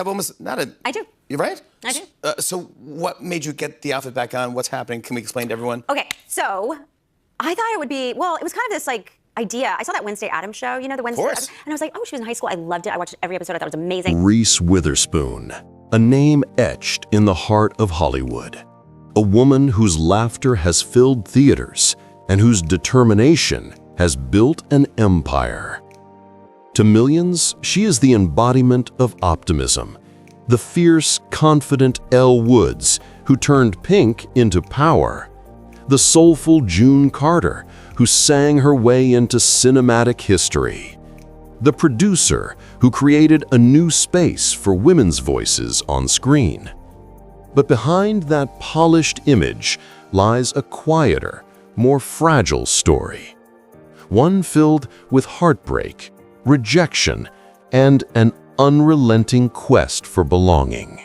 I've almost not a. I do. You're right. I do. So what made you get the outfit back on? What's happening? Can we explain to everyone? Okay, so I thought it would be, well, it was kind of this like idea. I saw that Wednesday Addams show, you know, the Wednesday Addams, and I was like, oh, she was in high school. I loved it. I watched every episode. I thought it was amazing. Reese Witherspoon, a name etched in the heart of Hollywood. A woman whose laughter has filled theaters and whose determination has built an empire. To millions, she is the embodiment of optimism, the fierce, confident Elle Woods who turned pink into power, the soulful June Carter who sang her way into cinematic history, the producer who created a new space for women's voices on screen. But behind that polished image lies a quieter, more fragile story, one filled with heartbreak, rejection, and an unrelenting quest for belonging.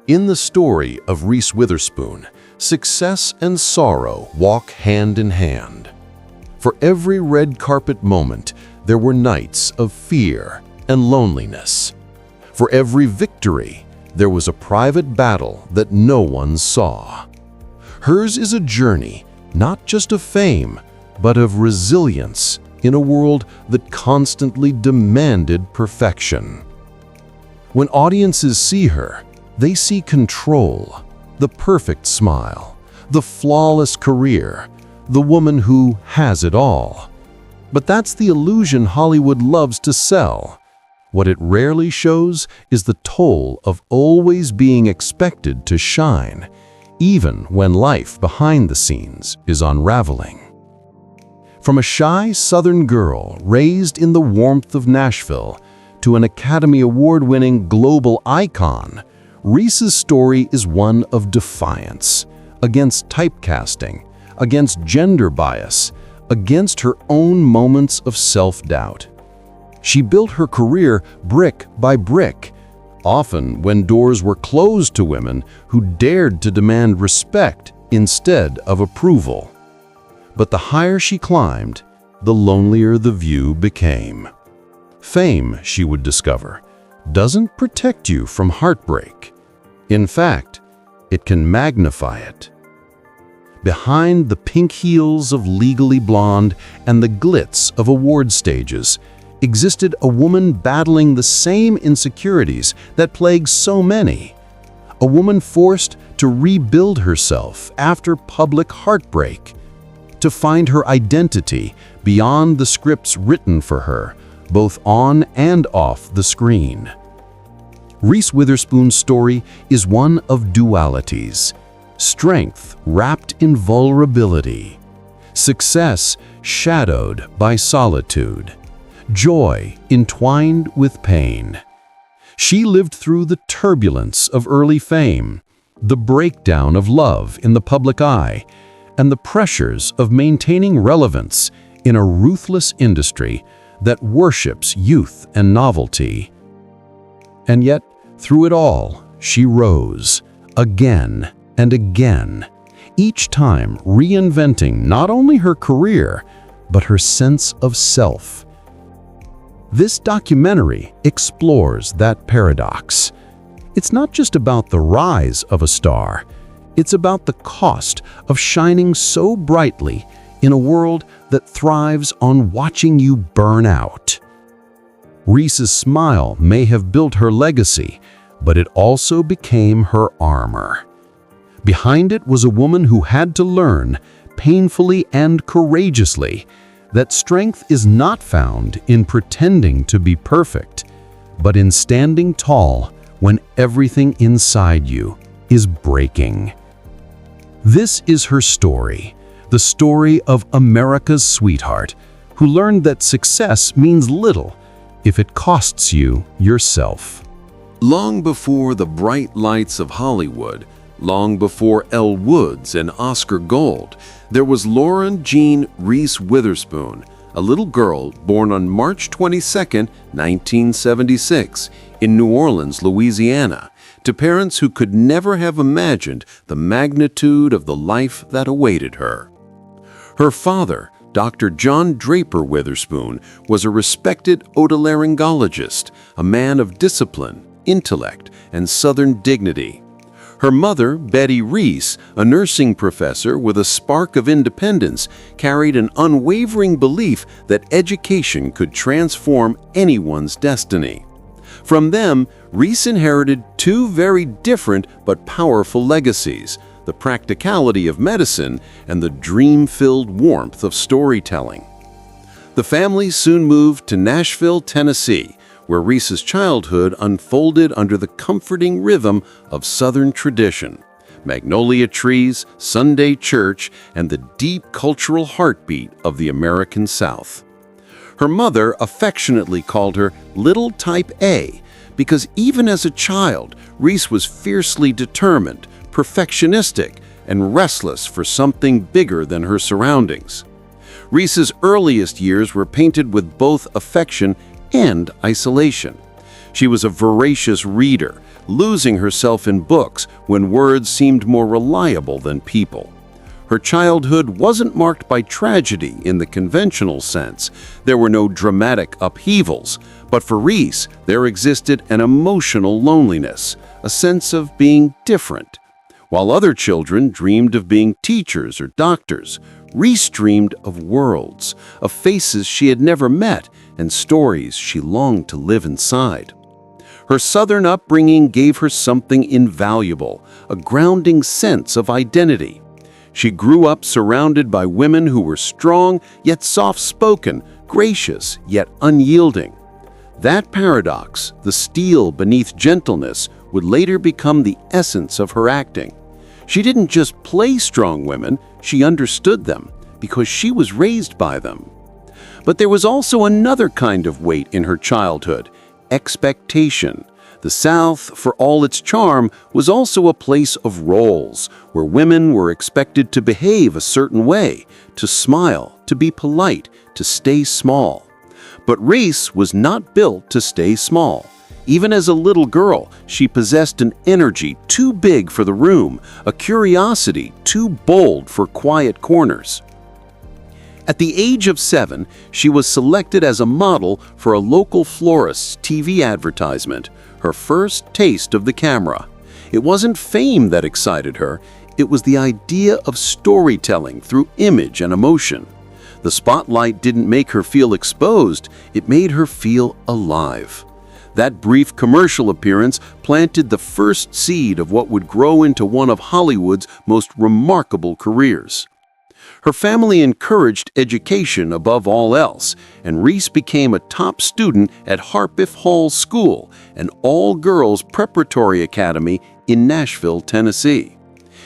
In the story of Reese Witherspoon, success and sorrow walk hand in hand. For every red carpet moment, there were nights of fear and loneliness. For every victory, there was a private battle that no one saw. Hers is a journey, not just of fame, but of resilience in a world that constantly demanded perfection. When audiences see her, they see control, the perfect smile, the flawless career, the woman who has it all. But that's the illusion Hollywood loves to sell. What it rarely shows is the toll of always being expected to shine, even when life behind the scenes is unraveling. From a shy Southern girl raised in the warmth of Nashville to an Academy Award-winning global icon, Reese's story is one of defiance against typecasting, against gender bias, against her own moments of self-doubt. She built her career brick by brick, often when doors were closed to women who dared to demand respect instead of approval. But the higher she climbed, the lonelier the view became. Fame, she would discover, doesn't protect you from heartbreak. In fact, it can magnify it. Behind the pink heels of Legally Blonde and the glitz of award stages existed a woman battling the same insecurities that plague so many. A woman forced to rebuild herself after public heartbreak, to find her identity beyond the scripts written for her, both on and off the screen. Reese Witherspoon's story is one of dualities: strength wrapped in vulnerability, success shadowed by solitude, joy entwined with pain. She lived through the turbulence of early fame, the breakdown of love in the public eye, and the pressures of maintaining relevance in a ruthless industry that worships youth and novelty. And yet, through it all, she rose again and again, each time reinventing not only her career, but her sense of self. This documentary explores that paradox. It's not just about the rise of a star, it's about the cost of shining so brightly in a world that thrives on watching you burn out. Reese's smile may have built her legacy, but it also became her armor. Behind it was a woman who had to learn, painfully and courageously, that strength is not found in pretending to be perfect, but in standing tall when everything inside you is breaking. This is her story, the story of America's sweetheart, who learned that success means little if it costs you yourself. Long before the bright lights of Hollywood, long before Elle Woods and Oscar Gold, there was Lauren Jean Reese Witherspoon, a little girl born on March 22, 1976, in New Orleans, Louisiana, to parents who could never have imagined the magnitude of the life that awaited her. Her father, Dr. John Draper Witherspoon, was a respected otolaryngologist, a man of discipline intellect, and Southern dignity. Her mother, Betty Reese, a nursing professor with a spark of independence, carried an unwavering belief that education could transform anyone's destiny. From them, Reese inherited two very different but powerful legacies: the practicality of medicine and the dream-filled warmth of storytelling. The family soon moved to Nashville, Tennessee, where Reese's childhood unfolded under the comforting rhythm of Southern tradition: magnolia trees, Sunday church, and the deep cultural heartbeat of the American South. Her mother affectionately called her Little Type A because even as a child, Reese was fiercely determined, perfectionistic, and restless for something bigger than her surroundings. Reese's earliest years were painted with both affection and isolation. She was a voracious reader, losing herself in books when words seemed more reliable than people. Her childhood wasn't marked by tragedy in the conventional sense. There were no dramatic upheavals, but for Reese, there existed an emotional loneliness, a sense of being different. While other children dreamed of being teachers or doctors, Reese dreamed of worlds, of faces she had never met, and stories she longed to live inside. Her Southern upbringing gave her something invaluable, a grounding sense of identity. She grew up surrounded by women who were strong yet soft-spoken, gracious yet unyielding. That paradox, the steel beneath gentleness, would later become the essence of her acting. She didn't just play strong women, she understood them because she was raised by them. But there was also another kind of weight in her childhood: expectation. The South, for all its charm, was also a place of roles, where women were expected to behave a certain way, to smile, to be polite, to stay small. But Reese was not built to stay small. Even as a little girl, she possessed an energy too big for the room, a curiosity too bold for quiet corners. At the age of 7, she was selected as a model for a local florist's TV advertisement, her first taste of the camera. It wasn't fame that excited her, it was the idea of storytelling through image and emotion. The spotlight didn't make her feel exposed, it made her feel alive. That brief commercial appearance planted the first seed of what would grow into one of Hollywood's most remarkable careers. Her family encouraged education above all else, and Reese became a top student at Harpiff Hall School, an all-girls preparatory academy in Nashville, Tennessee.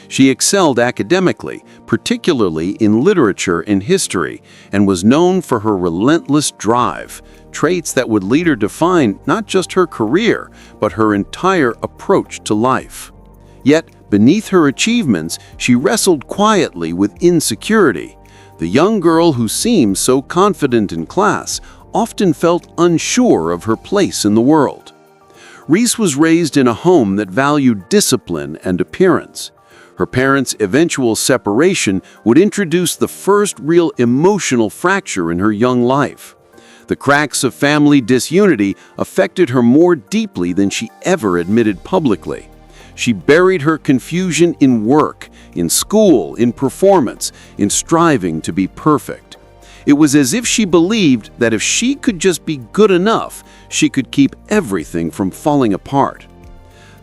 She excelled academically, particularly in literature and history, and was known for her relentless drive, traits that would later define not just her career, but her entire approach to life. Yet, beneath her achievements, she wrestled quietly with insecurity. The young girl who seemed so confident in class often felt unsure of her place in the world. Reese was raised in a home that valued discipline and appearance. Her parents' eventual separation would introduce the first real emotional fracture in her young life. The cracks of family disunity affected her more deeply than she ever admitted publicly. She buried her confusion in work, in school, in performance, in striving to be perfect. It was as if she believed that if she could just be good enough, she could keep everything from falling apart.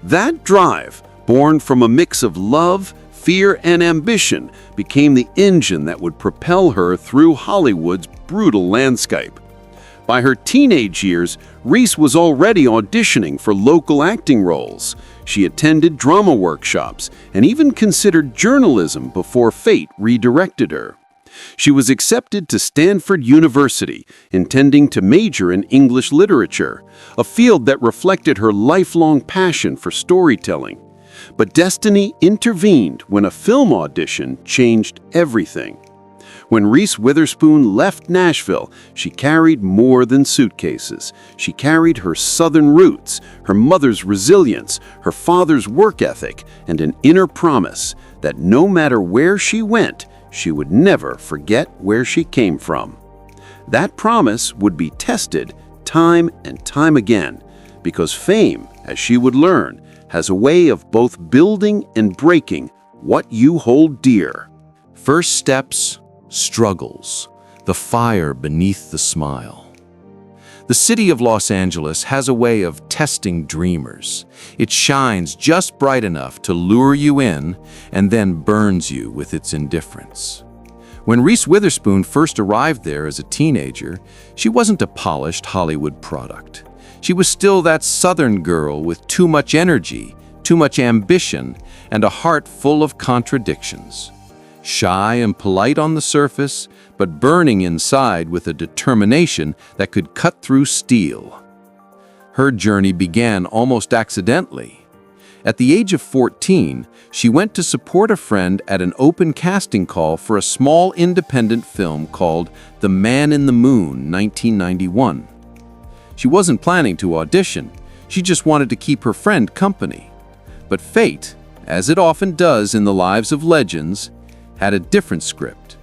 That drive, born from a mix of love, fear, and ambition, became the engine that would propel her through Hollywood's brutal landscape. By her teenage years, Reese was already auditioning for local acting roles. She attended drama workshops and even considered journalism before fate redirected her. She was accepted to Stanford University, intending to major in English literature, a field that reflected her lifelong passion for storytelling. But destiny intervened when a film audition changed everything. When Reese Witherspoon left Nashville, she carried more than suitcases. She carried her Southern roots, her mother's resilience, her father's work ethic, and an inner promise that no matter where she went, she would never forget where she came from. That promise would be tested time and time again, because fame, as she would learn, has a way of both building and breaking what you hold dear. First steps, struggles, the fire beneath the smile. The city of Los Angeles has a way of testing dreamers. It shines just bright enough to lure you in and then burns you with its indifference. When Reese Witherspoon first arrived there as a teenager, she wasn't a polished Hollywood product. She was still that Southern girl with too much energy, too much ambition, and a heart full of contradictions. Shy and polite on the surface, but burning inside with a determination that could cut through steel. Her journey began almost accidentally. At the age of 14, she went to support a friend at an open casting call for a small independent film called The Man in the Moon, 1991. She wasn't planning to audition, she just wanted to keep her friend company. But fate, as it often does in the lives of legends, had a different script.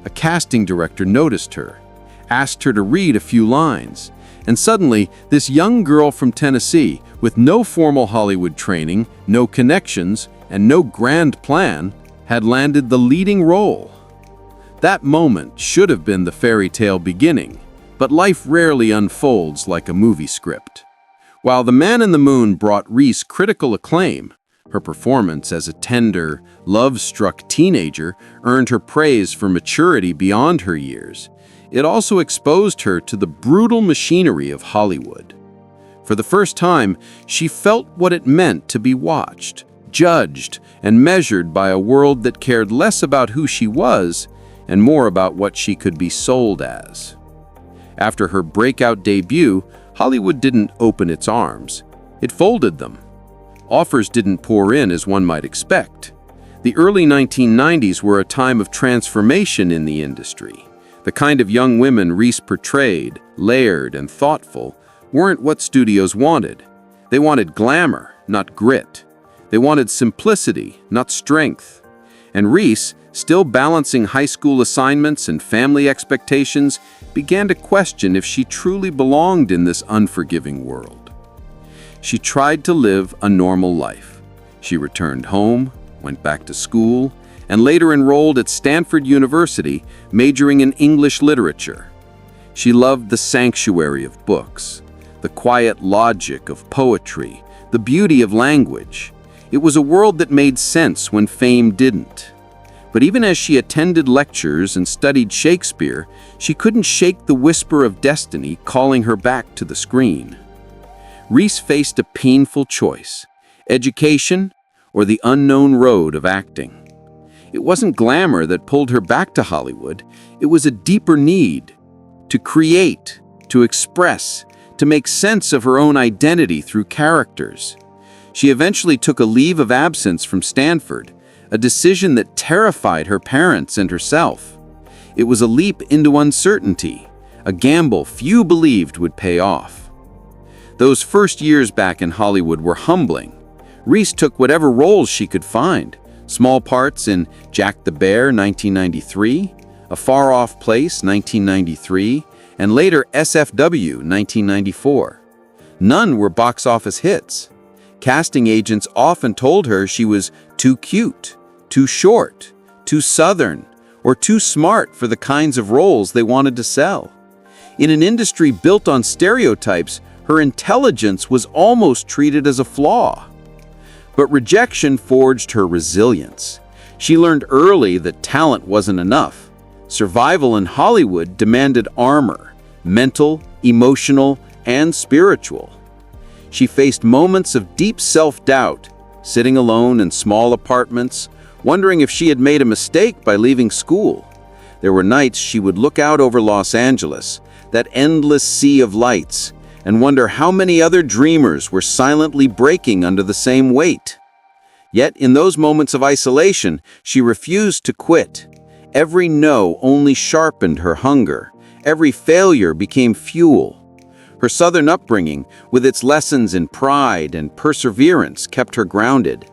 A casting director noticed her, asked her to read a few lines, and suddenly this young girl from Tennessee, with no formal Hollywood training, no connections, and no grand plan, had landed the leading role. That moment should have been the fairy tale beginning, but life rarely unfolds like a movie script. While The Man in the Moon brought Reese critical acclaim, her performance as a tender, love-struck teenager earned her praise for maturity beyond her years. It also exposed her to the brutal machinery of Hollywood. For the first time, she felt what it meant to be watched, judged, and measured by a world that cared less about who she was and more about what she could be sold as. After her breakout debut, Hollywood didn't open its arms. It folded them. Offers didn't pour in as one might expect. The early 1990s were a time of transformation in the industry. The kind of young women Reese portrayed, layered and thoughtful, weren't what studios wanted. They wanted glamour, not grit. They wanted simplicity, not strength. And Reese, still balancing high school assignments and family expectations, began to question if she truly belonged in this unforgiving world. She tried to live a normal life. She returned home, went back to school, and later enrolled at Stanford University, majoring in English literature. She loved the sanctuary of books, the quiet logic of poetry, the beauty of language. It was a world that made sense when fame didn't. But even as she attended lectures and studied Shakespeare, she couldn't shake the whisper of destiny calling her back to the screen. Reese faced a painful choice: education or the unknown road of acting. It wasn't glamour that pulled her back to Hollywood. It was a deeper need to create, to express, to make sense of her own identity through characters. She eventually took a leave of absence from Stanford, a decision that terrified her parents and herself. It was a leap into uncertainty, a gamble few believed would pay off. Those first years back in Hollywood were humbling. Reese took whatever roles she could find, small parts in Jack the Bear, 1993, A Far Off Place, 1993, and later SFW, 1994. None were box office hits. Casting agents often told her she was too cute, too short, too Southern, or too smart for the kinds of roles they wanted to sell. In an industry built on stereotypes, her intelligence was almost treated as a flaw. But rejection forged her resilience. She learned early that talent wasn't enough. Survival in Hollywood demanded armor, mental, emotional, and spiritual. She faced moments of deep self-doubt, sitting alone in small apartments, wondering if she had made a mistake by leaving school. There were nights she would look out over Los Angeles, that endless sea of lights, and wonder how many other dreamers were silently breaking under the same weight. Yet, in those moments of isolation, she refused to quit. Every no only sharpened her hunger. Every failure became fuel. Her Southern upbringing, with its lessons in pride and perseverance, kept her grounded.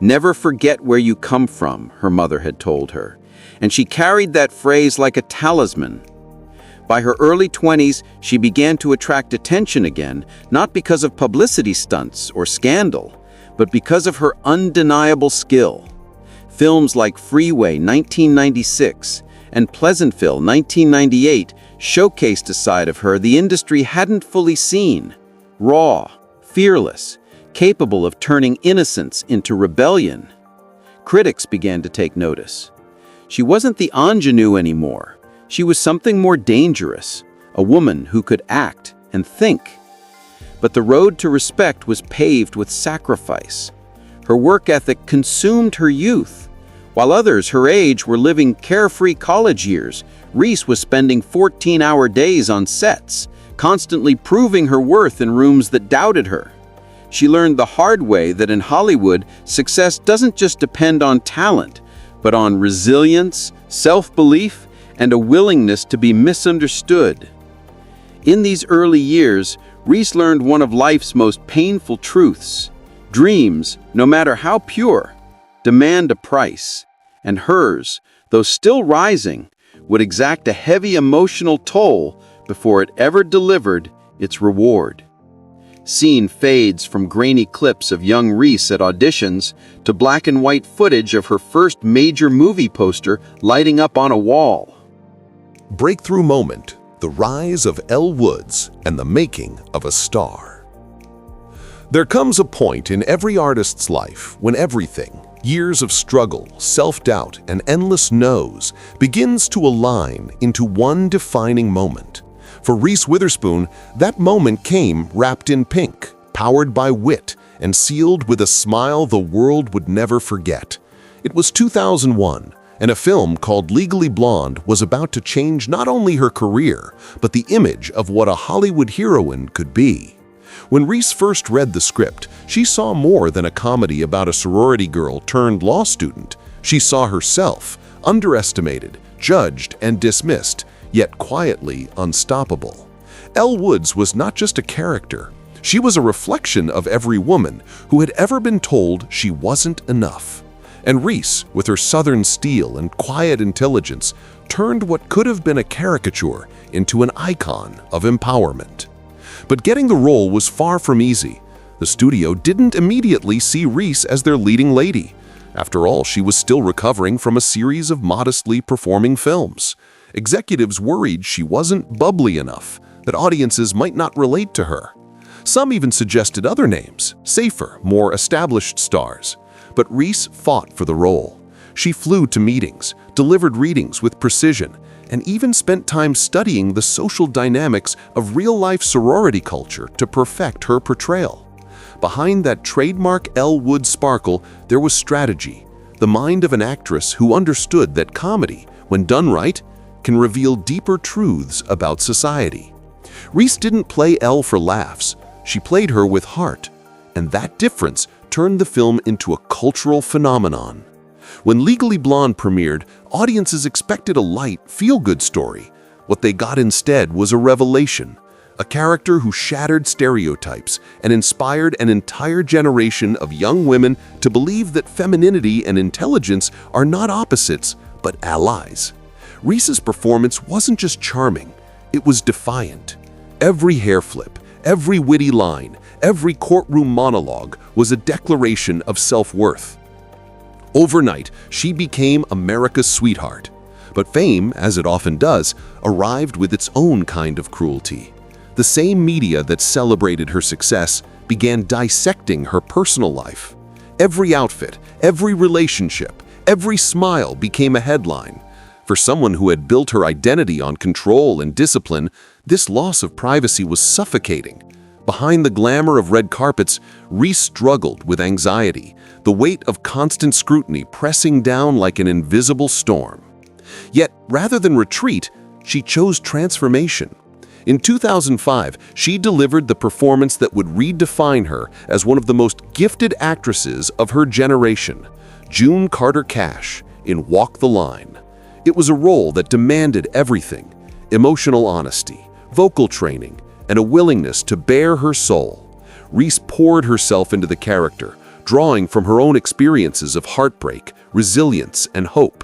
"Never forget where you come from," her mother had told her, and she carried that phrase like a talisman. By her early 20s, she began to attract attention again, not because of publicity stunts or scandal, but because of her undeniable skill. Films like Freeway 1996 and Pleasantville 1998 showcased a side of her the industry hadn't fully seen. Raw, fearless, capable of turning innocence into rebellion. Critics began to take notice. She wasn't the ingenue anymore. She was something more dangerous, a woman who could act and think. But the road to respect was paved with sacrifice. Her work ethic consumed her youth. While others her age were living carefree college years, Reese was spending 14-hour days on sets, constantly proving her worth in rooms that doubted her. She learned the hard way that in Hollywood, success doesn't just depend on talent, but on resilience, self-belief, and a willingness to be misunderstood. In these early years, Reese learned one of life's most painful truths. Dreams, no matter how pure, demand a price, and hers, though still rising, would exact a heavy emotional toll before it ever delivered its reward. Scene fades from grainy clips of young Reese at auditions to black and white footage of her first major movie poster lighting up on a wall. Breakthrough moment, the rise of Elle Woods and the making of a star. There comes a point in every artist's life when everything, years of struggle, self-doubt, and endless no's, begins to align into one defining moment. For Reese Witherspoon, that moment came wrapped in pink, powered by wit, and sealed with a smile the world would never forget. It was 2001, and a film called Legally Blonde was about to change not only her career, but the image of what a Hollywood heroine could be. When Reese first read the script, she saw more than a comedy about a sorority girl turned law student. She saw herself, underestimated, judged, and dismissed, yet quietly unstoppable. Elle Woods was not just a character. She was a reflection of every woman who had ever been told she wasn't enough. And Reese, with her southern steel and quiet intelligence, turned what could have been a caricature into an icon of empowerment. But getting the role was far from easy. The studio didn't immediately see Reese as their leading lady. After all, she was still recovering from a series of modestly performing films. Executives worried she wasn't bubbly enough, that audiences might not relate to her. Some even suggested other names, safer, more established stars. But Reese fought for the role. She flew to meetings, delivered readings with precision, and even spent time studying the social dynamics of real-life sorority culture to perfect her portrayal. Behind that trademark Elle Woods sparkle, there was strategy, the mind of an actress who understood that comedy, when done right, can reveal deeper truths about society. Reese didn't play Elle for laughs. She played her with heart, and that difference turned the film into a cultural phenomenon. When Legally Blonde premiered, audiences expected a light, feel-good story. What they got instead was a revelation, a character who shattered stereotypes and inspired an entire generation of young women to believe that femininity and intelligence are not opposites, but allies. Reese's performance wasn't just charming, it was defiant. Every hair flip, every witty line, every courtroom monologue was a declaration of self-worth. Overnight, she became America's sweetheart. But fame, as it often does, arrived with its own kind of cruelty. The same media that celebrated her success began dissecting her personal life. Every outfit, every relationship, every smile became a headline. For someone who had built her identity on control and discipline, this loss of privacy was suffocating. Behind the glamour of red carpets, Reese struggled with anxiety, the weight of constant scrutiny pressing down like an invisible storm. Yet, rather than retreat, she chose transformation. In 2005, she delivered the performance that would redefine her as one of the most gifted actresses of her generation, June Carter Cash, in Walk the Line. It was a role that demanded everything: emotional honesty, vocal training, and a willingness to bare her soul. Reese poured herself into the character, drawing from her own experiences of heartbreak, resilience, and hope.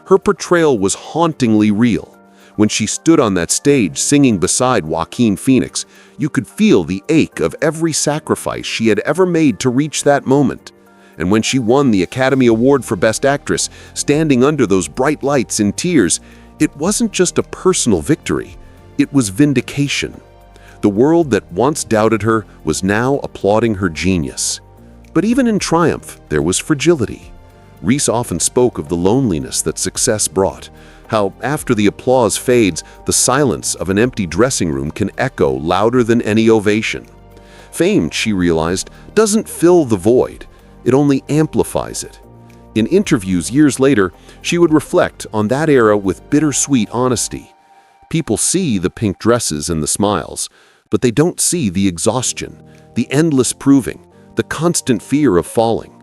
Her portrayal was hauntingly real. When she stood on that stage singing beside Joaquin Phoenix, you could feel the ache of every sacrifice she had ever made to reach that moment. And when she won the Academy Award for Best Actress, standing under those bright lights in tears, it wasn't just a personal victory, it was vindication. The world that once doubted her was now applauding her genius. But even in triumph, there was fragility. Reese often spoke of the loneliness that success brought, how after the applause fades, the silence of an empty dressing room can echo louder than any ovation. Fame, she realized, doesn't fill the void, it only amplifies it. In interviews years later, she would reflect on that era with bittersweet honesty. People see the pink dresses and the smiles, but they don't see the exhaustion, the endless proving, the constant fear of falling.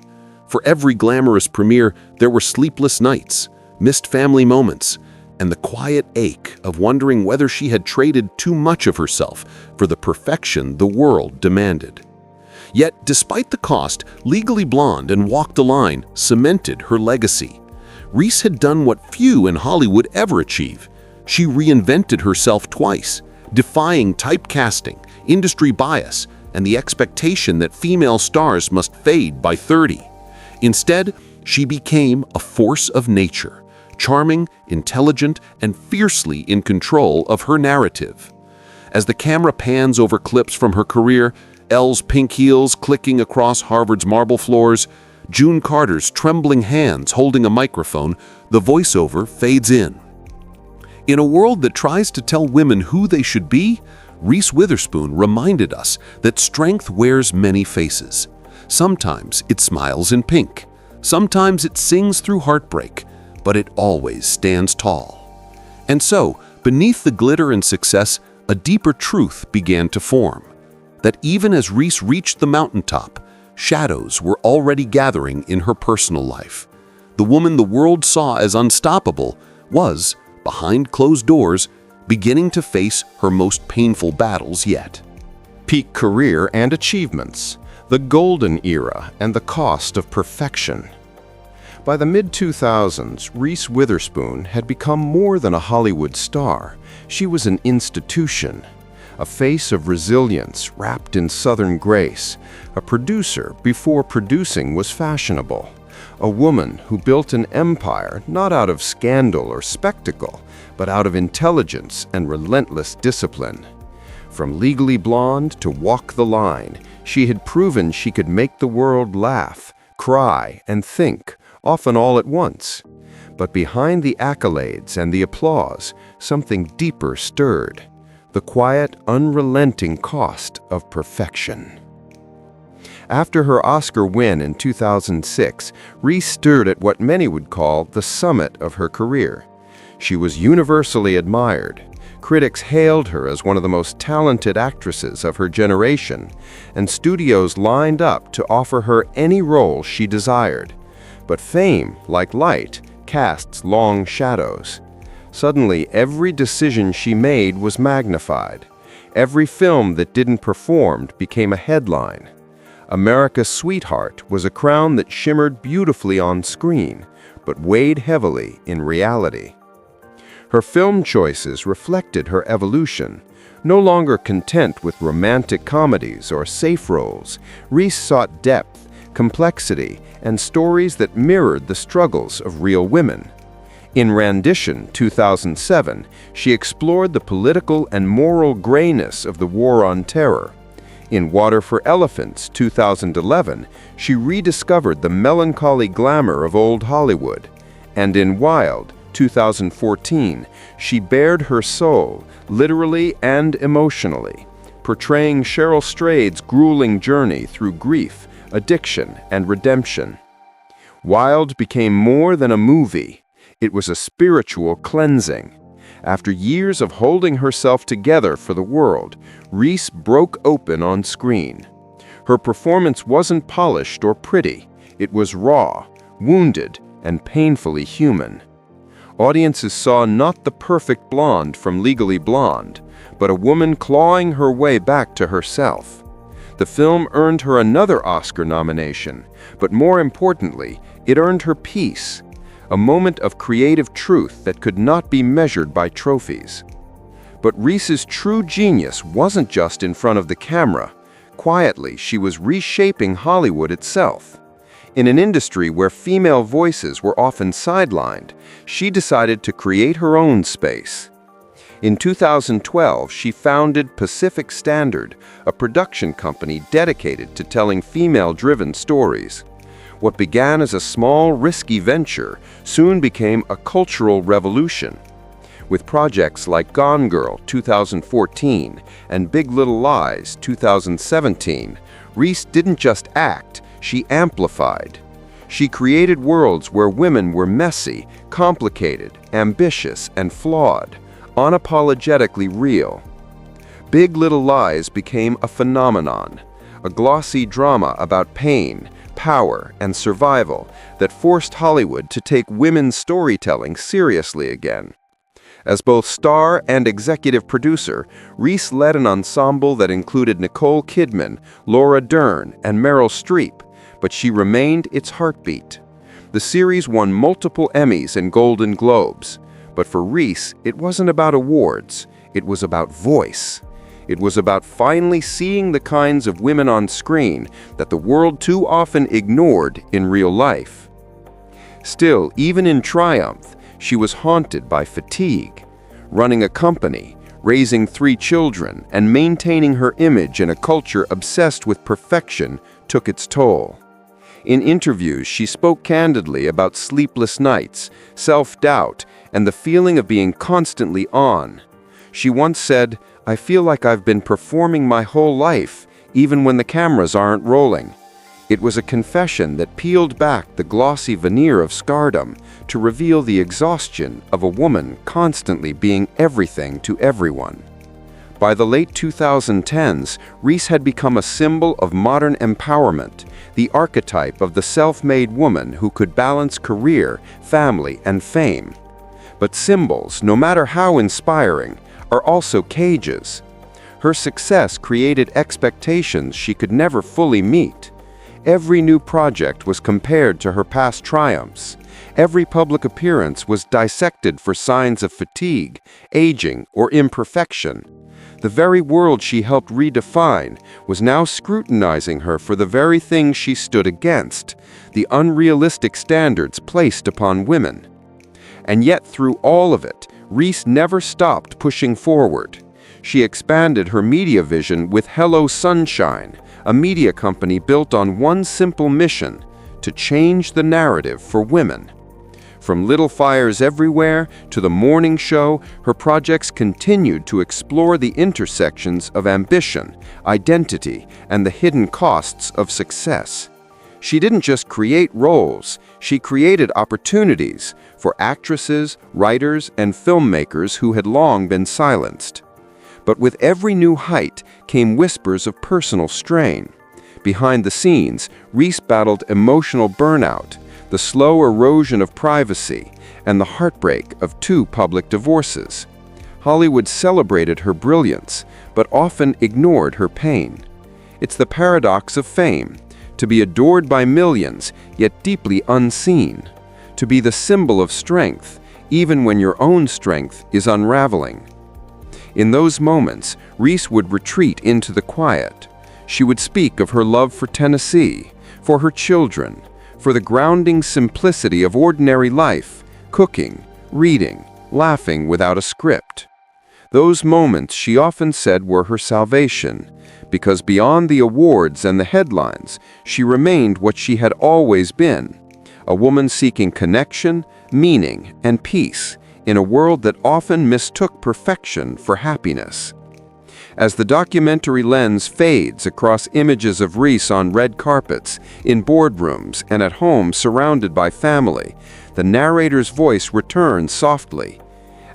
For every glamorous premiere, there were sleepless nights, missed family moments, and the quiet ache of wondering whether she had traded too much of herself for the perfection the world demanded. Yet, despite the cost, Legally Blonde and Walk the Line cemented her legacy. Reese had done what few in Hollywood ever achieve. She reinvented herself twice, defying typecasting, industry bias, and the expectation that female stars must fade by 30. Instead, she became a force of nature, charming, intelligent, and fiercely in control of her narrative. As the camera pans over clips from her career, Elle's pink heels clicking across Harvard's marble floors, June Carter's trembling hands holding a microphone, the voiceover fades in. In a world that tries to tell women who they should be, Reese Witherspoon reminded us that strength wears many faces. Sometimes it smiles in pink, sometimes it sings through heartbreak, but it always stands tall. And so, beneath the glitter and success, a deeper truth began to form. That even as Reese reached the mountaintop, shadows were already gathering in her personal life. The woman the world saw as unstoppable was, behind closed doors, beginning to face her most painful battles yet. Peak career and achievements, the golden era and the cost of perfection. By the mid-2000s, Reese Witherspoon had become more than a Hollywood star. She was an institution, a face of resilience wrapped in Southern grace, a producer before producing was fashionable, a woman who built an empire not out of scandal or spectacle, but out of intelligence and relentless discipline. From Legally Blonde to Walk the Line, she had proven she could make the world laugh, cry, and think, often all at once. But behind the accolades and the applause, something deeper stirred. The quiet, unrelenting cost of perfection. After her Oscar win in 2006, Reese stood at what many would call the summit of her career. She was universally admired. Critics hailed her as one of the most talented actresses of her generation, and studios lined up to offer her any role she desired. But fame, like light, casts long shadows. Suddenly, every decision she made was magnified. Every film that didn't perform became a headline. America's Sweetheart was a crown that shimmered beautifully on screen, but weighed heavily in reality. Her film choices reflected her evolution. No longer content with romantic comedies or safe roles, Reese sought depth, complexity, and stories that mirrored the struggles of real women. In Rendition 2007, she explored the political and moral grayness of the War on Terror. In Water for Elephants 2011, she rediscovered the melancholy glamour of old Hollywood. And in Wild 2014, she bared her soul, literally and emotionally, portraying Cheryl Strayed's grueling journey through grief, addiction, and redemption. Wild became more than a movie. It was a spiritual cleansing. After years of holding herself together for the world, Reese broke open on screen. Her performance wasn't polished or pretty. It was raw, wounded, and painfully human. Audiences saw not the perfect blonde from Legally Blonde, but a woman clawing her way back to herself. The film earned her another Oscar nomination, but more importantly, it earned her peace. a moment of creative truth that could not be measured by trophies. But Reese's true genius wasn't just in front of the camera. Quietly, she was reshaping Hollywood itself. In an industry where female voices were often sidelined, she decided to create her own space. In 2012, she founded Pacific Standard, a production company dedicated to telling female-driven stories. What began as a small, risky venture soon became a cultural revolution. With projects like Gone Girl 2014 and Big Little Lies 2017, Reese didn't just act, she amplified. She created worlds where women were messy, complicated, ambitious, and flawed, unapologetically real. Big Little Lies became a phenomenon, a glossy drama about pain, power, and survival that forced Hollywood to take women's storytelling seriously again. As both star and executive producer, Reese led an ensemble that included Nicole Kidman, Laura Dern, and Meryl Streep, but she remained its heartbeat. The series won multiple Emmys and Golden Globes, but for Reese, it wasn't about awards, it was about voice. It was about finally seeing the kinds of women on screen that the world too often ignored in real life. Still, even in triumph, she was haunted by fatigue. Running a company, raising 3 children, and maintaining her image in a culture obsessed with perfection took its toll. In interviews, she spoke candidly about sleepless nights, self-doubt, and the feeling of being constantly on. She once said, "I feel like I've been performing my whole life, even when the cameras aren't rolling." It was a confession that peeled back the glossy veneer of stardom to reveal the exhaustion of a woman constantly being everything to everyone. By the late 2010s, Reese had become a symbol of modern empowerment, the archetype of the self-made woman who could balance career, family, and fame. But symbols, no matter how inspiring, are also cages. Her success created expectations she could never fully meet. Every new project was compared to her past triumphs. Every public appearance was dissected for signs of fatigue, aging, or imperfection. The very world she helped redefine was now scrutinizing her for the very thing she stood against, the unrealistic standards placed upon women. And yet, through all of it, Reese never stopped pushing forward. She expanded her media vision with Hello Sunshine, a media company built on one simple mission: to change the narrative for women. From Little Fires Everywhere to The Morning Show, her projects continued to explore the intersections of ambition, identity, and the hidden costs of success. She didn't just create roles, she created opportunities for actresses, writers, and filmmakers who had long been silenced. But with every new height came whispers of personal strain. Behind the scenes, Reese battled emotional burnout, the slow erosion of privacy, and the heartbreak of 2 public divorces. Hollywood celebrated her brilliance, but often ignored her pain. It's the paradox of fame, to be adored by millions, yet deeply unseen. To be the symbol of strength, even when your own strength is unraveling. In those moments, Reese would retreat into the quiet. She would speak of her love for Tennessee, for her children, for the grounding simplicity of ordinary life, cooking, reading, laughing without a script. Those moments, she often said, were her salvation, because beyond the awards and the headlines, she remained what she had always been, a woman seeking connection, meaning, and peace in a world that often mistook perfection for happiness. As the documentary lens fades across images of Reese on red carpets, in boardrooms, and at home surrounded by family, the narrator's voice returns softly.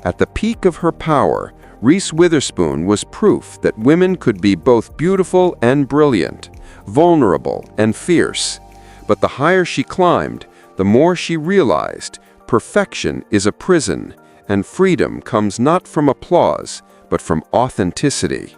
At the peak of her power, Reese Witherspoon was proof that women could be both beautiful and brilliant, vulnerable and fierce. But the higher she climbed, the more she realized perfection is a prison, and freedom comes not from applause, but from authenticity.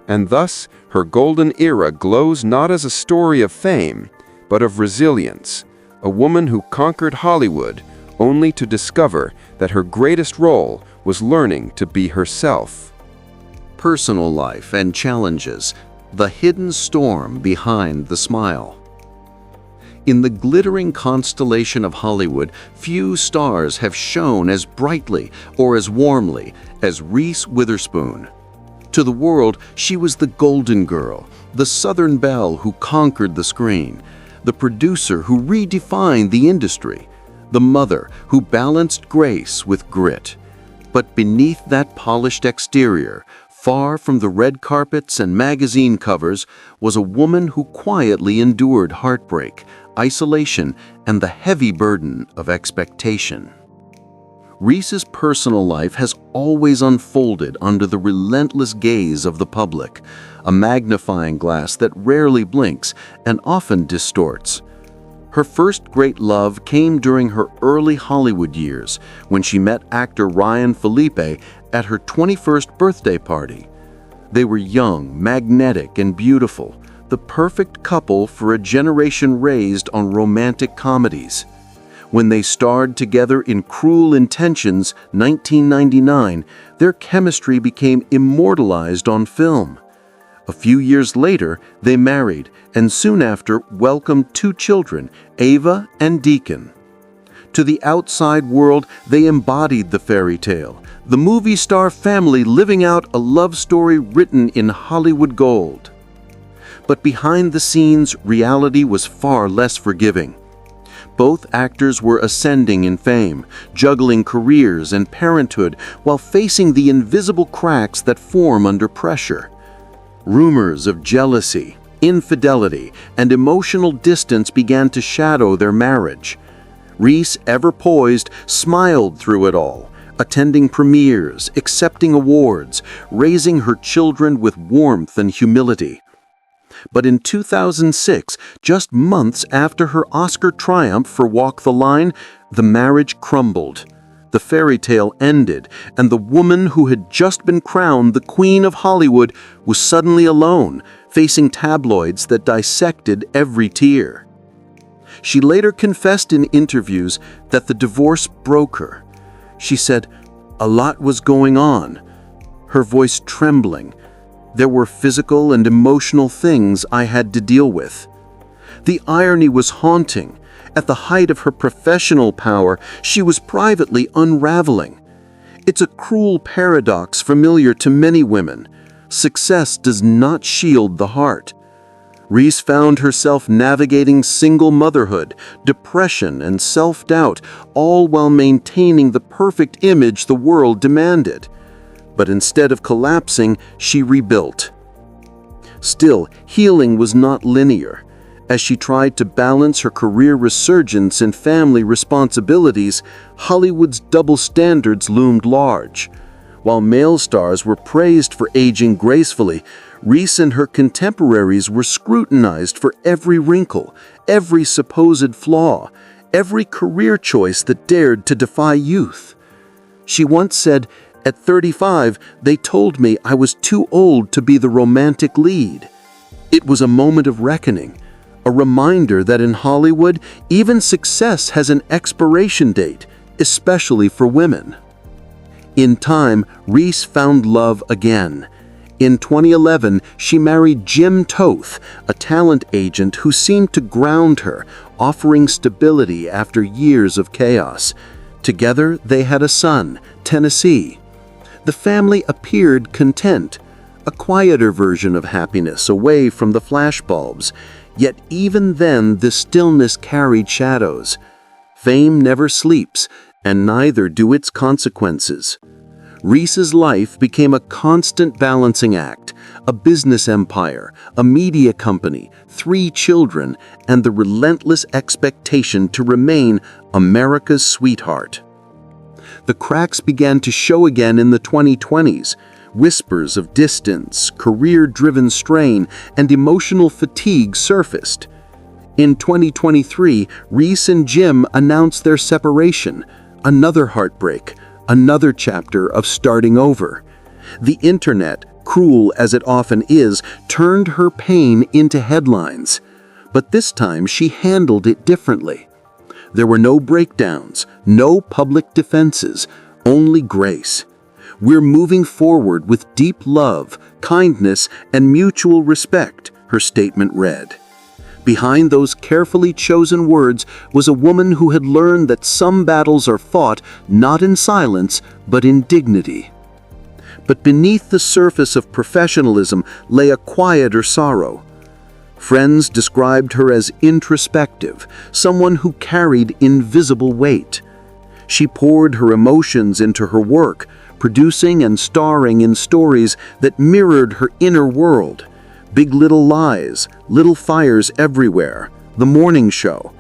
And thus, her golden era glows not as a story of fame, but of resilience, a woman who conquered Hollywood, only to discover that her greatest role was learning to be herself. Personal life and challenges, the hidden storm behind the smile. In the glittering constellation of Hollywood, few stars have shone as brightly or as warmly as Reese Witherspoon. To the world, she was the golden girl, the Southern belle who conquered the screen, the producer who redefined the industry, the mother who balanced grace with grit. But beneath that polished exterior, far from the red carpets and magazine covers, was a woman who quietly endured heartbreak, isolation, and the heavy burden of expectation. Reese's personal life has always unfolded under the relentless gaze of the public, a magnifying glass that rarely blinks and often distorts. Her first great love came during her early Hollywood years, when she met actor Ryan Phillippe at her 21st birthday party. They were young, magnetic, and beautiful, the perfect couple for a generation raised on romantic comedies. When they starred together in Cruel Intentions, 1999, their chemistry became immortalized on film. A few years later, they married and soon after welcomed 2 children, Ava and Deacon. To the outside world, they embodied the fairy tale, the movie star family living out a love story written in Hollywood gold. But behind the scenes, reality was far less forgiving. Both actors were ascending in fame, juggling careers and parenthood while facing the invisible cracks that form under pressure. Rumors of jealousy, infidelity, and emotional distance began to shadow their marriage. Reese, ever poised, smiled through it all, attending premieres, accepting awards, raising her children with warmth and humility. But in 2006, just months after her Oscar triumph for Walk the Line, the marriage crumbled. The fairy tale ended, and the woman who had just been crowned the Queen of Hollywood was suddenly alone, facing tabloids that dissected every tear. She later confessed in interviews that the divorce broke her. She said, "A lot was going on," her voice trembling. "There were physical and emotional things I had to deal with." The irony was haunting. At the height of her professional power, she was privately unraveling. It's a cruel paradox familiar to many women. Success does not shield the heart. Reese found herself navigating single motherhood, depression, and self-doubt, all while maintaining the perfect image the world demanded. But instead of collapsing, she rebuilt. Still, healing was not linear. As she tried to balance her career resurgence and family responsibilities, Hollywood's double standards loomed large. While male stars were praised for aging gracefully, Reese and her contemporaries were scrutinized for every wrinkle, every supposed flaw, every career choice that dared to defy youth. She once said, "At 35, they told me I was too old to be the romantic lead." It was a moment of reckoning, a reminder that in Hollywood, even success has an expiration date, especially for women. In time, Reese found love again. In 2011, she married Jim Toth, a talent agent who seemed to ground her, offering stability after years of chaos. Together, they had a son, Tennessee. The family appeared content, a quieter version of happiness away from the flashbulbs. Yet even then, the stillness carried shadows. Fame never sleeps, and neither do its consequences. Reese's life became a constant balancing act, a business empire, a media company, 3 children, and the relentless expectation to remain America's sweetheart. The cracks began to show again in the 2020s. Whispers of distance, career-driven strain, and emotional fatigue surfaced. In 2023, Reese and Jim announced their separation, another heartbreak, another chapter of starting over. The internet, cruel as it often is, turned her pain into headlines. But this time she handled it differently. There were no breakdowns, no public defenses, only grace. We're moving forward with deep love, kindness, and mutual respect, her statement read. Behind those carefully chosen words was a woman who had learned that some battles are fought not in silence, but in dignity. But beneath the surface of professionalism lay a quieter sorrow. Friends described her as introspective, someone who carried invisible weight. She poured her emotions into her work, producing and starring in stories that mirrored her inner world. Big Little Lies, Little Fires Everywhere, The Morning Show.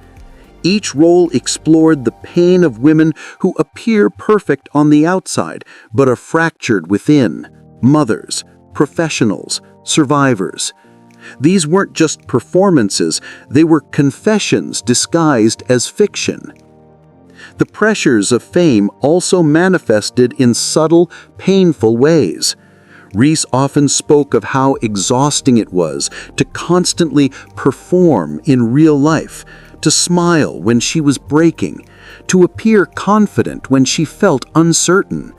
Each role explored the pain of women who appear perfect on the outside, but are fractured within. Mothers, professionals, survivors. These weren't just performances, they were confessions disguised as fiction. The pressures of fame also manifested in subtle, painful ways. Reese often spoke of how exhausting it was to constantly perform in real life, to smile when she was breaking, to appear confident when she felt uncertain.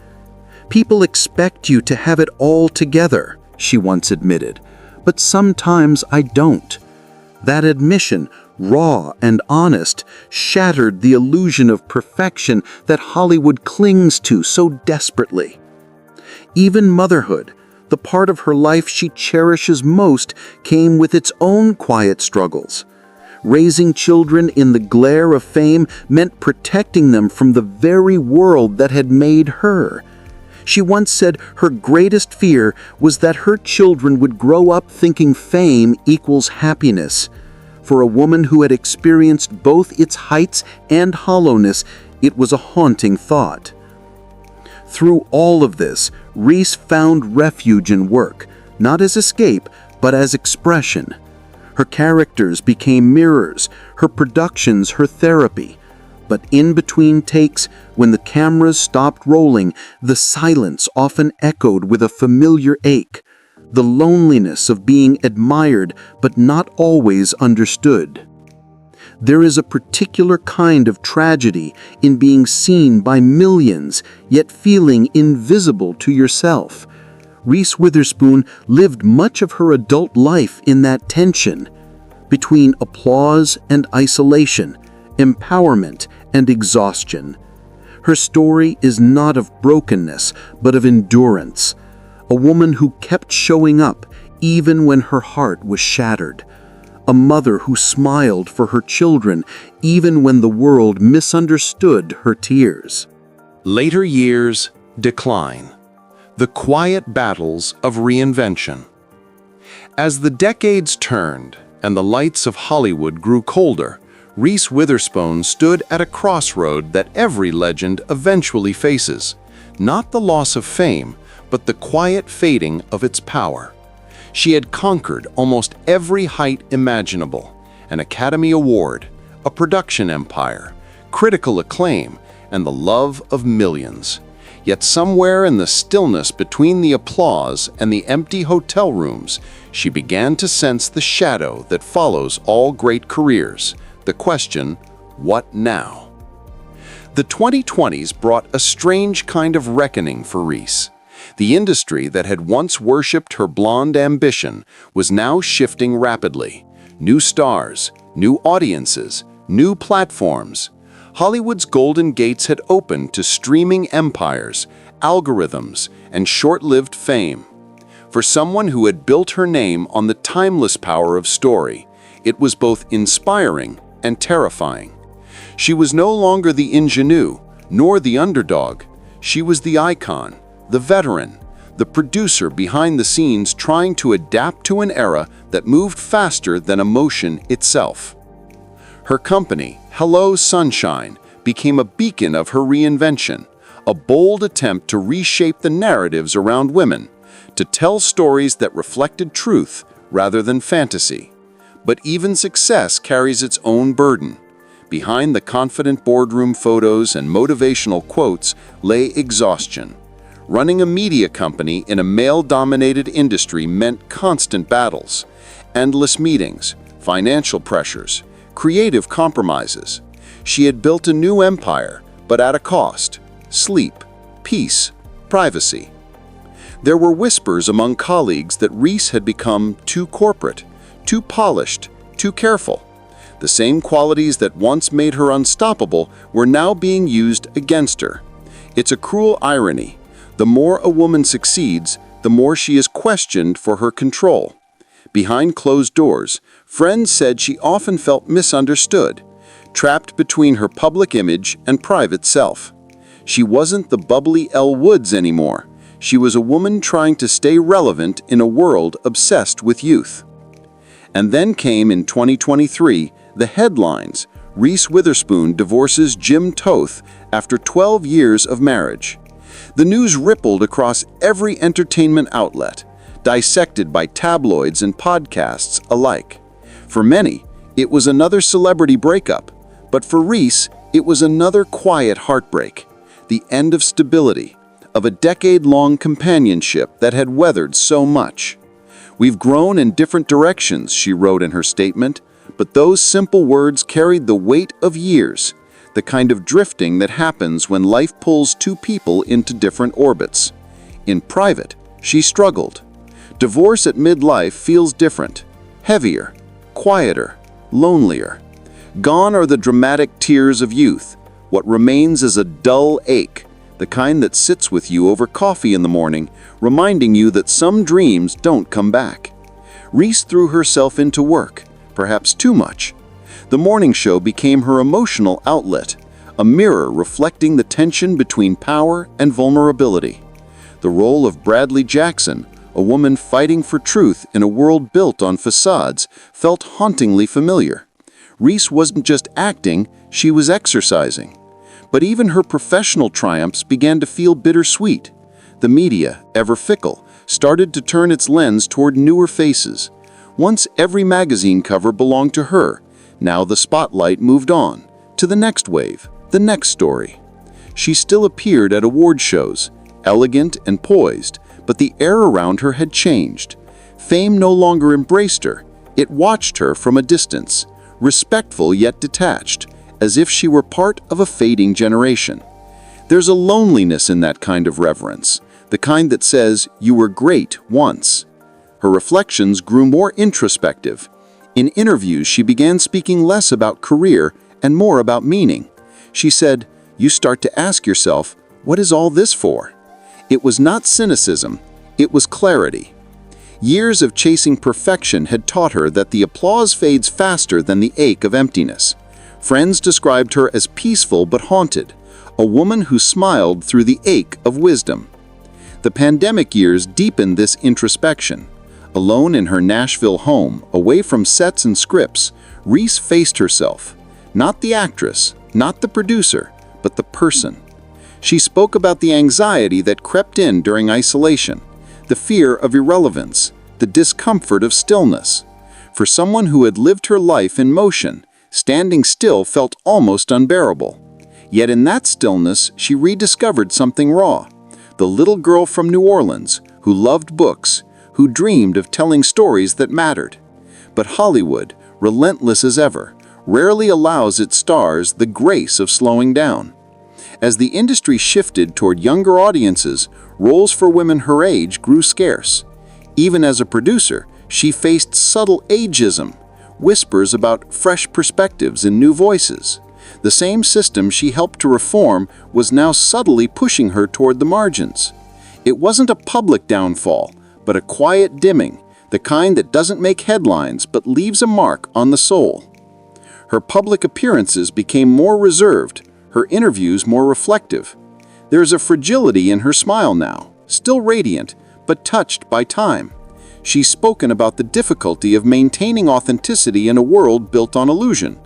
"People expect you to have it all together," she once admitted, "but sometimes I don't." That admission, raw and honest, shattered the illusion of perfection that Hollywood clings to so desperately. Even motherhood, the part of her life she cherishes most, came with its own quiet struggles. Raising children in the glare of fame meant protecting them from the very world that had made her. She once said her greatest fear was that her children would grow up thinking fame equals happiness. For a woman who had experienced both its heights and hollowness, it was a haunting thought. Through all of this, Reese found refuge in work, not as escape, but as expression. Her characters became mirrors, her productions her therapy. But in between takes, when the cameras stopped rolling, the silence often echoed with a familiar ache. The loneliness of being admired but not always understood. There is a particular kind of tragedy in being seen by millions, yet feeling invisible to yourself. Reese Witherspoon lived much of her adult life in that tension, between applause and isolation, empowerment and exhaustion. Her story is not of brokenness, but of endurance. A woman who kept showing up even when her heart was shattered. A mother who smiled for her children even when the world misunderstood her tears. Later years, decline. The quiet battles of reinvention. As the decades turned and the lights of Hollywood grew colder, Reese Witherspoon stood at a crossroad that every legend eventually faces. Not the loss of fame, but the quiet fading of its power. She had conquered almost every height imaginable: an Academy Award, a production empire, critical acclaim, and the love of millions. Yet somewhere in the stillness between the applause and the empty hotel rooms, she began to sense the shadow that follows all great careers. The question, what now? The 2020s brought a strange kind of reckoning for Reese. The industry that had once worshipped her blonde ambition was now shifting rapidly. New stars, new audiences, new platforms. Hollywood's golden gates had opened to streaming empires, algorithms, and short-lived fame. For someone who had built her name on the timeless power of story, it was both inspiring and terrifying. She was no longer the ingenue, nor the underdog. She was the icon, the veteran, the producer behind the scenes trying to adapt to an era that moved faster than emotion itself. Her company, Hello Sunshine, became a beacon of her reinvention, a bold attempt to reshape the narratives around women, to tell stories that reflected truth rather than fantasy. But even success carries its own burden. Behind the confident boardroom photos and motivational quotes lay exhaustion. Running a media company in a male-dominated industry meant constant battles, endless meetings, financial pressures, creative compromises. She had built a new empire, but at a cost: sleep, peace, privacy. There were whispers among colleagues that Reese had become too corporate, too polished, too careful. The same qualities that once made her unstoppable were now being used against her. It's a cruel irony. The more a woman succeeds, the more she is questioned for her control. Behind closed doors, friends said she often felt misunderstood, trapped between her public image and private self. She wasn't the bubbly Elle Woods anymore. She was a woman trying to stay relevant in a world obsessed with youth. And then came in 2023, the headlines: Reese Witherspoon divorces Jim Toth after 12 years of marriage. The news rippled across every entertainment outlet, dissected by tabloids and podcasts alike. For many, it was another celebrity breakup, but for Reese, it was another quiet heartbreak, the end of stability, of a decade-long companionship that had weathered so much. "We've grown in different directions," she wrote in her statement, but those simple words carried the weight of years, the kind of drifting that happens when life pulls two people into different orbits. In private, she struggled. Divorce at midlife feels different, heavier, quieter, lonelier. Gone are the dramatic tears of youth. What remains is a dull ache, the kind that sits with you over coffee in the morning, reminding you that some dreams don't come back. Reese threw herself into work, perhaps too much. The morning show became her emotional outlet, a mirror reflecting the tension between power and vulnerability. The role of Bradley Jackson, a woman fighting for truth in a world built on facades, felt hauntingly familiar. Reese wasn't just acting, she was exercising. But even her professional triumphs began to feel bittersweet. The media, ever fickle, started to turn its lens toward newer faces. Once every magazine cover belonged to her, now the spotlight moved on, to the next wave, the next story. She still appeared at award shows, elegant and poised, but the air around her had changed. Fame no longer embraced her, it watched her from a distance, respectful yet detached, as if she were part of a fading generation. There's a loneliness in that kind of reverence, the kind that says, "You were great once." Her reflections grew more introspective. In interviews, she began speaking less about career and more about meaning. She said, "You start to ask yourself, what is all this for?" It was not cynicism, it was clarity. Years of chasing perfection had taught her that the applause fades faster than the ache of emptiness. Friends described her as peaceful but haunted, a woman who smiled through the ache of wisdom. The pandemic years deepened this introspection. Alone in her Nashville home, away from sets and scripts, Reese faced herself. Not the actress, not the producer, but the person. She spoke about the anxiety that crept in during isolation, the fear of irrelevance, the discomfort of stillness. For someone who had lived her life in motion, standing still felt almost unbearable. Yet in that stillness, she rediscovered something raw. The little girl from New Orleans, who loved books, who dreamed of telling stories that mattered. But Hollywood, relentless as ever, rarely allows its stars the grace of slowing down. As the industry shifted toward younger audiences, roles for women her age grew scarce. Even as a producer, she faced subtle ageism, whispers about fresh perspectives and new voices. The same system she helped to reform was now subtly pushing her toward the margins. It wasn't a public downfall, but a quiet dimming, the kind that doesn't make headlines but leaves a mark on the soul. Her public appearances became more reserved, her interviews more reflective. There's a fragility in her smile now, still radiant, but touched by time. She's spoken about the difficulty of maintaining authenticity in a world built on illusion.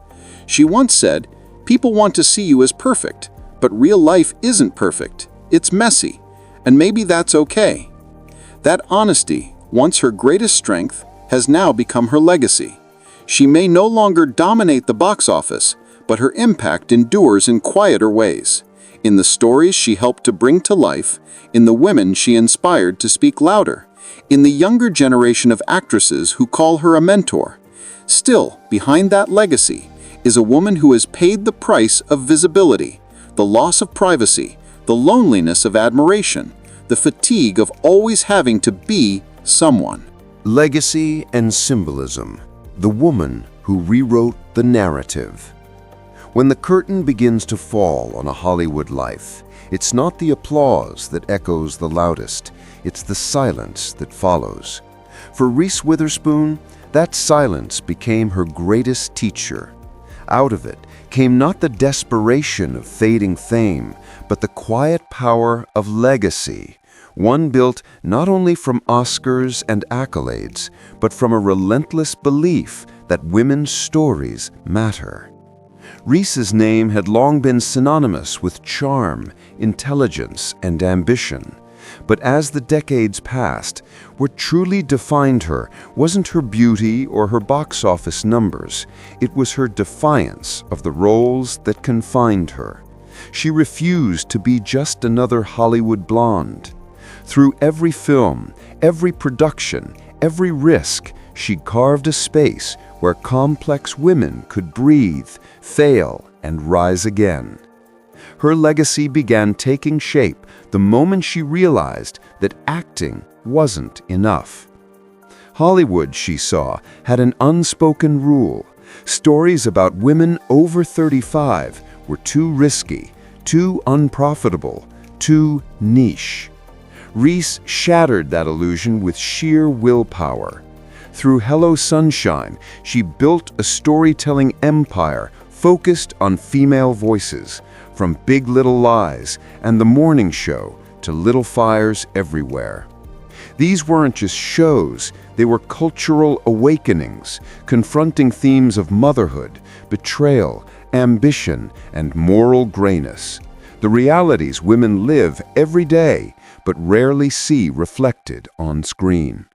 She once said, "People want to see you as perfect, but real life isn't perfect. It's messy, and maybe that's okay." That honesty, once her greatest strength, has now become her legacy. She may no longer dominate the box office, but her impact endures in quieter ways. In the stories she helped to bring to life, in the women she inspired to speak louder, in the younger generation of actresses who call her a mentor. Still, behind that legacy is a woman who has paid the price of visibility, the loss of privacy, the loneliness of admiration, the fatigue of always having to be someone. Legacy and symbolism. The woman who rewrote the narrative. When the curtain begins to fall on a Hollywood life, it's not the applause that echoes the loudest, it's the silence that follows. For Reese Witherspoon, that silence became her greatest teacher. Out of it came not the desperation of fading fame, but the quiet power of legacy, one built not only from Oscars and accolades, but from a relentless belief that women's stories matter. Reese's name had long been synonymous with charm, intelligence, and ambition. But as the decades passed, what truly defined her wasn't her beauty or her box office numbers. It was her defiance of the roles that confined her. She refused to be just another Hollywood blonde. Through every film, every production, every risk, she carved a space where complex women could breathe, fail, and rise again. Her legacy began taking shape the moment she realized that acting wasn't enough. Hollywood, she saw, had an unspoken rule. Stories about women over 35 were too risky, too unprofitable, too niche. Reese shattered that illusion with sheer willpower. Through Hello Sunshine, she built a storytelling empire focused on female voices, from Big Little Lies and The Morning Show to Little Fires Everywhere. These weren't just shows, they were cultural awakenings, confronting themes of motherhood, betrayal, ambition, and moral grayness. The realities women live every day, but rarely see reflected on screen.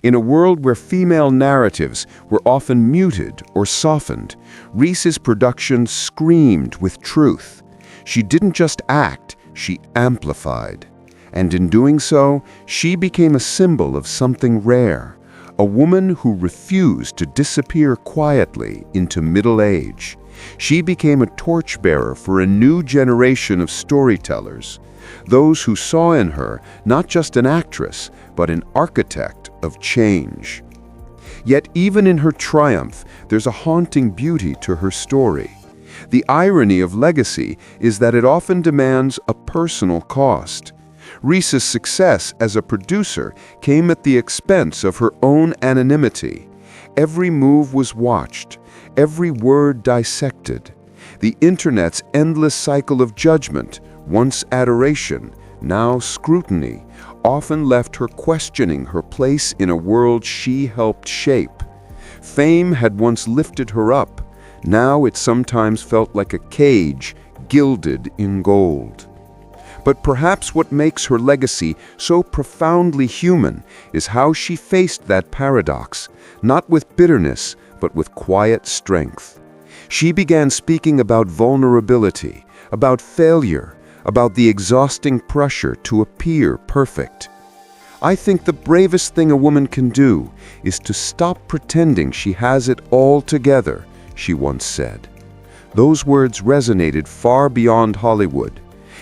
In a world where female narratives were often muted or softened, Reese's production screamed with truth. She didn't just act, she amplified. And in doing so, she became a symbol of something rare, a woman who refused to disappear quietly into middle age. She became a torchbearer for a new generation of storytellers, those who saw in her not just an actress, but an architect of change. Yet even in her triumph, there's a haunting beauty to her story. The irony of legacy is that it often demands a personal cost. Reese's success as a producer came at the expense of her own anonymity. Every move was watched, every word dissected. The internet's endless cycle of judgment, once adoration, now scrutiny, often left her questioning her place in a world she helped shape. Fame had once lifted her up. Now it sometimes felt like a cage gilded in gold. But perhaps what makes her legacy so profoundly human is how she faced that paradox, not with bitterness, but with quiet strength. She began speaking about vulnerability, about failure, about the exhausting pressure to appear perfect. I think the bravest thing a woman can do is to stop pretending she has it all together, she once said. Those words resonated far beyond Hollywood.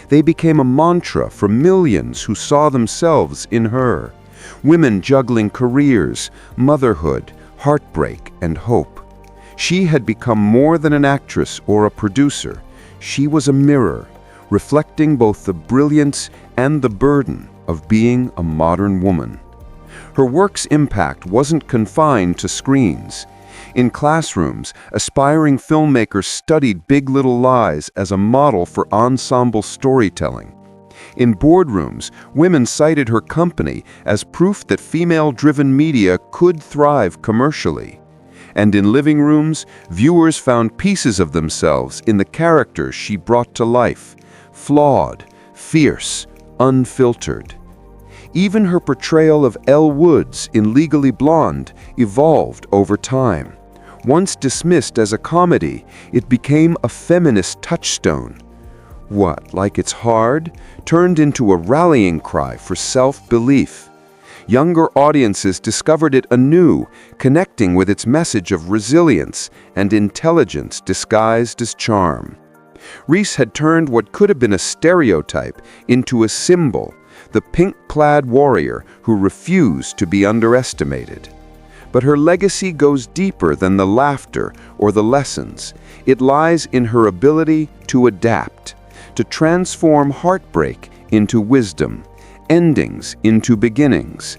They became a mantra for millions who saw themselves in her. Women juggling careers, motherhood, heartbreak, and hope. She had become more than an actress or a producer. She was a mirror, reflecting both the brilliance and the burden of being a modern woman. Her work's impact wasn't confined to screens. In classrooms, aspiring filmmakers studied Big Little Lies as a model for ensemble storytelling. In boardrooms, women cited her company as proof that female-driven media could thrive commercially. And in living rooms, viewers found pieces of themselves in the characters she brought to life, flawed, fierce, unfiltered. Even her portrayal of Elle Woods in Legally Blonde evolved over time. Once dismissed as a comedy, it became a feminist touchstone. What, like It's Hard, turned into a rallying cry for self-belief. Younger audiences discovered it anew, connecting with its message of resilience and intelligence disguised as charm. Reese had turned what could have been a stereotype into a symbol, the pink-clad warrior who refused to be underestimated. But her legacy goes deeper than the laughter or the lessons. It lies in her ability to adapt, to transform heartbreak into wisdom, endings into beginnings.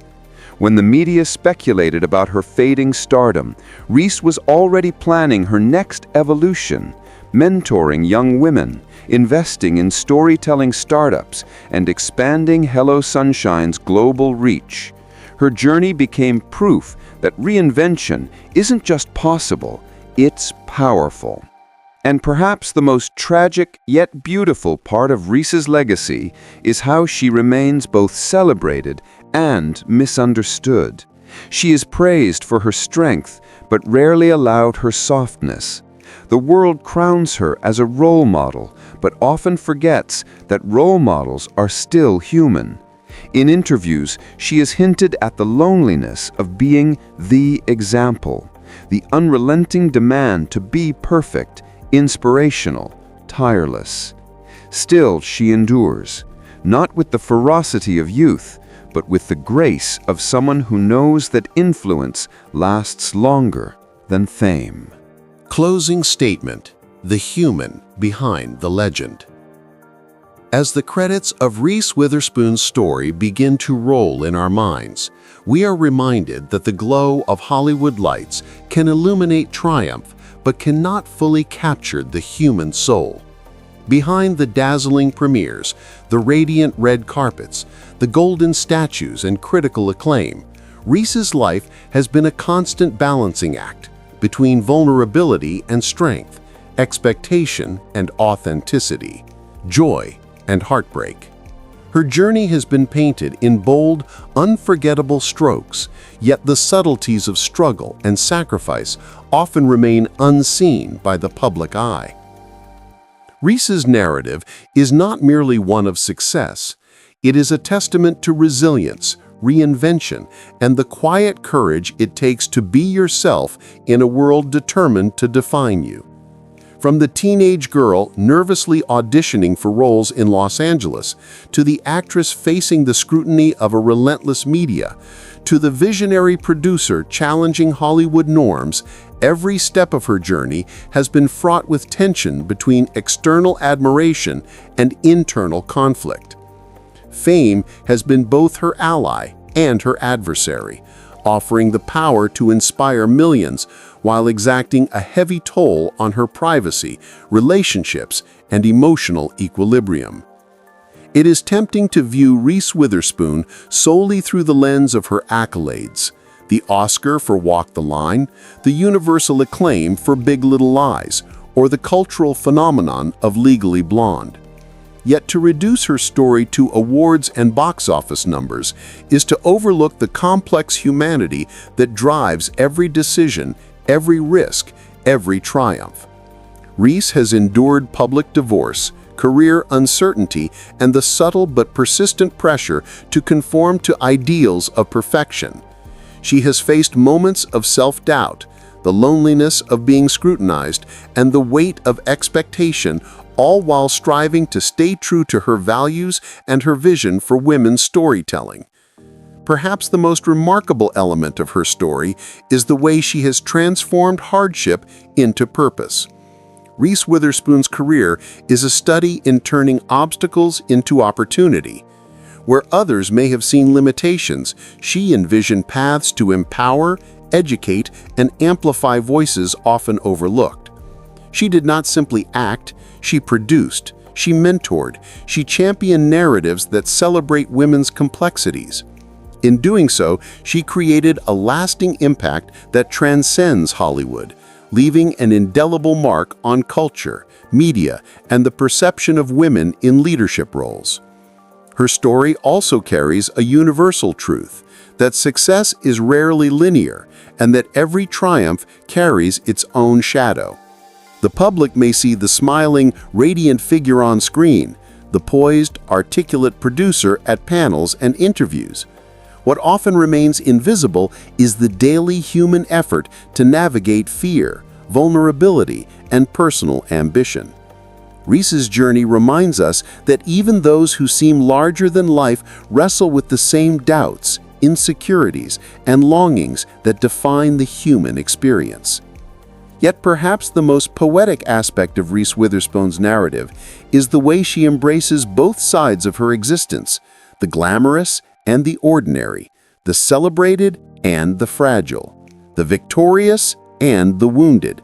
When the media speculated about her fading stardom, Reese was already planning her next evolution, mentoring young women, investing in storytelling startups, and expanding Hello Sunshine's global reach. Her journey became proof that reinvention isn't just possible, it's powerful. And perhaps the most tragic yet beautiful part of Reese's legacy is how she remains both celebrated and misunderstood. She is praised for her strength, but rarely allowed her softness. The world crowns her as a role model, but often forgets that role models are still human. In interviews, she has hinted at the loneliness of being the example, the unrelenting demand to be perfect, inspirational, tireless. Still, she endures, not with the ferocity of youth, but with the grace of someone who knows that influence lasts longer than fame. Closing statement: the human behind the legend. As the credits of Reese Witherspoon's story begin to roll in our minds, we are reminded that the glow of Hollywood lights can illuminate triumph, but cannot fully capture the human soul. Behind the dazzling premieres, the radiant red carpets, the golden statues, and critical acclaim, Reese's life has been a constant balancing act between vulnerability and strength, expectation and authenticity, joy and heartbreak. Her journey has been painted in bold, unforgettable strokes, yet the subtleties of struggle and sacrifice often remain unseen by the public eye. Reese's narrative is not merely one of success. It is a testament to resilience, reinvention, and the quiet courage it takes to be yourself in a world determined to define you. From the teenage girl nervously auditioning for roles in Los Angeles, to the actress facing the scrutiny of a relentless media, to the visionary producer challenging Hollywood norms, every step of her journey has been fraught with tension between external admiration and internal conflict. Fame has been both her ally and her adversary, offering the power to inspire millions while exacting a heavy toll on her privacy, relationships, and emotional equilibrium. It is tempting to view Reese Witherspoon solely through the lens of her accolades: the Oscar for Walk the Line, the universal acclaim for Big Little Lies, or the cultural phenomenon of Legally Blonde. Yet to reduce her story to awards and box office numbers is to overlook the complex humanity that drives every decision, every risk, every triumph. Reese has endured public divorce, career uncertainty, and the subtle but persistent pressure to conform to ideals of perfection. She has faced moments of self-doubt, the loneliness of being scrutinized, and the weight of expectation, all while striving to stay true to her values and her vision for women's storytelling. Perhaps the most remarkable element of her story is the way she has transformed hardship into purpose. Reese Witherspoon's career is a study in turning obstacles into opportunity. Where others may have seen limitations, she envisioned paths to empower, educate, and amplify voices often overlooked. She did not simply act, she produced, she mentored, she championed narratives that celebrate women's complexities. In doing so, she created a lasting impact that transcends Hollywood, leaving an indelible mark on culture, media, and the perception of women in leadership roles. Her story also carries a universal truth, that success is rarely linear, and that every triumph carries its own shadow. The public may see the smiling, radiant figure on screen, the poised, articulate producer at panels and interviews. What often remains invisible is the daily human effort to navigate fear, vulnerability, and personal ambition. Reese's journey reminds us that even those who seem larger than life wrestle with the same doubts, insecurities, and longings that define the human experience. Yet perhaps the most poetic aspect of Reese Witherspoon's narrative is the way she embraces both sides of her existence, the glamorous and the ordinary, the celebrated and the fragile, the victorious and the wounded.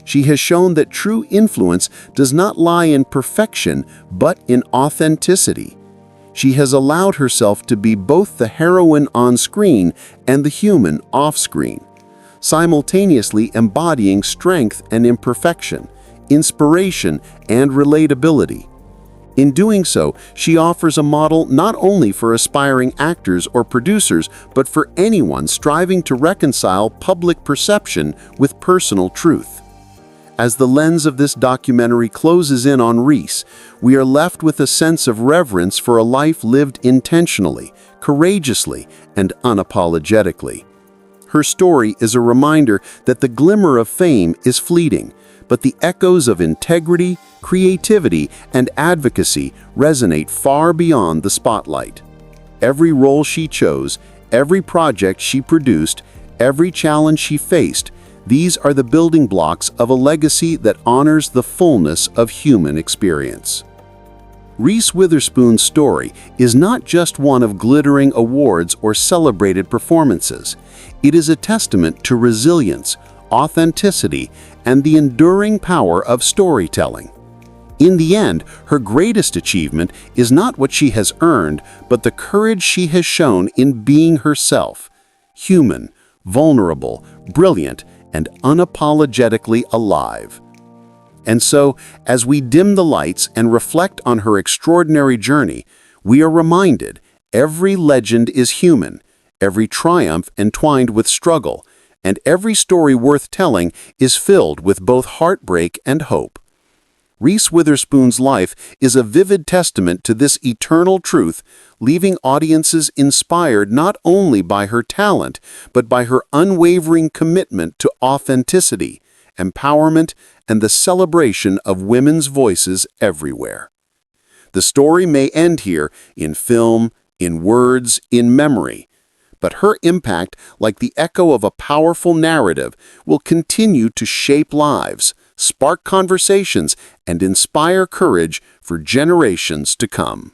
She has shown that true influence does not lie in perfection, but in authenticity. She has allowed herself to be both the heroine on screen and the human off-screen, simultaneously embodying strength and imperfection, inspiration and relatability. In doing so, she offers a model not only for aspiring actors or producers, but for anyone striving to reconcile public perception with personal truth. As the lens of this documentary closes in on Reese, we are left with a sense of reverence for a life lived intentionally, courageously, and unapologetically. Her story is a reminder that the glimmer of fame is fleeting, but the echoes of integrity, creativity, and advocacy resonate far beyond the spotlight. Every role she chose, every project she produced, every challenge she faced, these are the building blocks of a legacy that honors the fullness of human experience. Reese Witherspoon's story is not just one of glittering awards or celebrated performances. It is a testament to resilience, authenticity, and the enduring power of storytelling. In the end, her greatest achievement is not what she has earned, but the courage she has shown in being herself, human, vulnerable, brilliant, and unapologetically alive. And so, as we dim the lights and reflect on her extraordinary journey, we are reminded every legend is human, every triumph entwined with struggle, and every story worth telling is filled with both heartbreak and hope. Reese Witherspoon's life is a vivid testament to this eternal truth, leaving audiences inspired not only by her talent, but by her unwavering commitment to authenticity, empowerment, and the celebration of women's voices everywhere. The story may end here, in film, in words, in memory, but her impact, like the echo of a powerful narrative, will continue to shape lives, spark conversations, and inspire courage for generations to come.